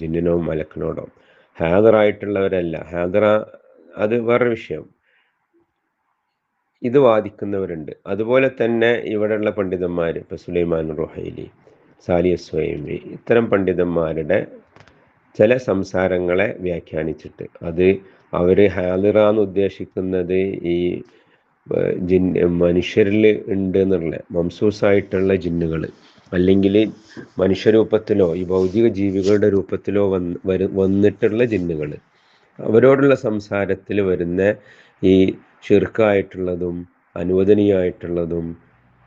ജിന്നിനോ മലക്കിനോടോ. ഹാദറായിട്ടുള്ളവരല്ല. അത് വേറൊരു വിഷയം. ഇത് വാദിക്കുന്നവരുണ്ട്. അതുപോലെ തന്നെ ഇവിടെയുള്ള പണ്ഡിതന്മാർ, ഇപ്പോൾ സുലൈമാൻ റുഹൈലി, സാലിയ സ്വൈമി, ഇത്തരം പണ്ഡിതന്മാരുടെ ചില സംസാരങ്ങളെ വ്യാഖ്യാനിച്ചിട്ട് അത് അവർ ഹാദിറാന്ന് ഉദ്ദേശിക്കുന്നത് ഈ മനുഷ്യരിൽ ഉണ്ട് എന്നുള്ള മംസൂസായിട്ടുള്ള ജിന്നുകൾ, അല്ലെങ്കിൽ മനുഷ്യരൂപത്തിലോ ഈ ഭൗതിക ജീവികളുടെ രൂപത്തിലോ വന്നിട്ടുള്ള ജിന്നുകൾ, അവരോടുള്ള സംസാരത്തിൽ വരുന്ന ഈ ഷിർക്കായിട്ടുള്ളതും അനുവദനീയമായിട്ടുള്ളതും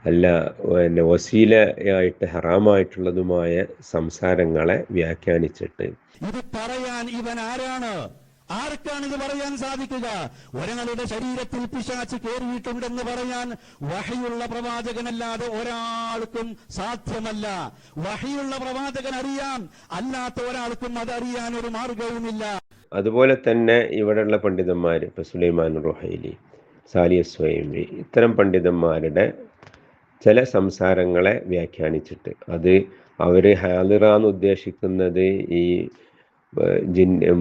അല്ല വസീലയായിട്ട് ഹറാമായിട്ടുള്ളതുമായ സംസാരങ്ങളെ വ്യാഖ്യാനിച്ചിട്ട് ഇത് പറയാൻ ഇവൻ ആരാണ്? ആർക്കാണ് ഇത് പറയാൻ സാധിക്കുക? ഒരാളുടെ ശരീരത്തിൽ പിശാച് കയറിയിട്ടുണ്ടെന്ന് പറയാൻ വഹയുള്ള പ്രവാചകനല്ലാതെ ഒരാൾക്കും സാധ്യമല്ല. വഹയുള്ള പ്രവാചകൻ അറിയാം, അല്ലാത്ത ഒരാൾക്കും അതറിയാൻ ഒരു മാർഗവുമില്ല. അതുപോലെ തന്നെ ഇവിടെയുള്ള പണ്ഡിതന്മാർ, ഇപ്പോൾ സുലൈമാൻ റുഹൈലി, സാലിയ സ്വൈമി, ഇത്തരം പണ്ഡിതന്മാരുടെ ചില സംസാരങ്ങളെ വ്യാഖ്യാനിച്ചിട്ട് അത് അവർ ഹാദിറാന്ന് ഉദ്ദേശിക്കുന്നത് ഈ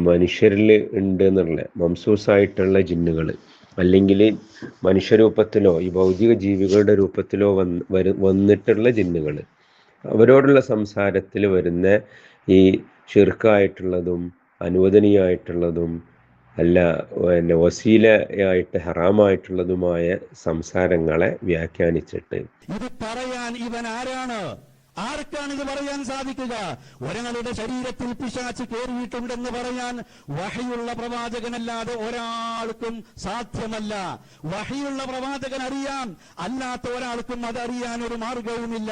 മനുഷ്യരിൽ ഉണ്ട് എന്നുള്ള മംസൂസായിട്ടുള്ള ജിന്നുകൾ, അല്ലെങ്കിൽ മനുഷ്യരൂപത്തിലോ ഈ ഭൗതിക ജീവികളുടെ രൂപത്തിലോ വന്നിട്ടുള്ള ജിന്നുകൾ, അവരോടുള്ള സംസാരത്തിൽ വരുന്ന ഈ ഷിർക്കായിട്ടുള്ളതും അനുവദനീയമായിട്ടുള്ളതും അല്ല വസീലയായിട്ട് ഹറാമായിട്ടുള്ളതുമായ സംസാരങ്ങളെ വ്യാഖ്യാനിച്ചിട്ട് ഇത് പറയാൻ ഇവൻ ആരാണ്? ആർക്കാണ് ഇത് പറയാൻ സാധിക്കുക? ഒരാളുടെ ശരീരത്തിൽ പിശാച് കയറിയിട്ടുണ്ടെന്ന് പറയാൻ വഹയുള്ള പ്രവാചകനല്ലാതെ ഒരാൾക്കും സാധ്യമല്ല. വഹയുള്ള പ്രവാചകൻ അറിയാം, അല്ലാത്ത ഒരാൾക്കും അതറിയാൻ ഒരു മാർഗവുമില്ല.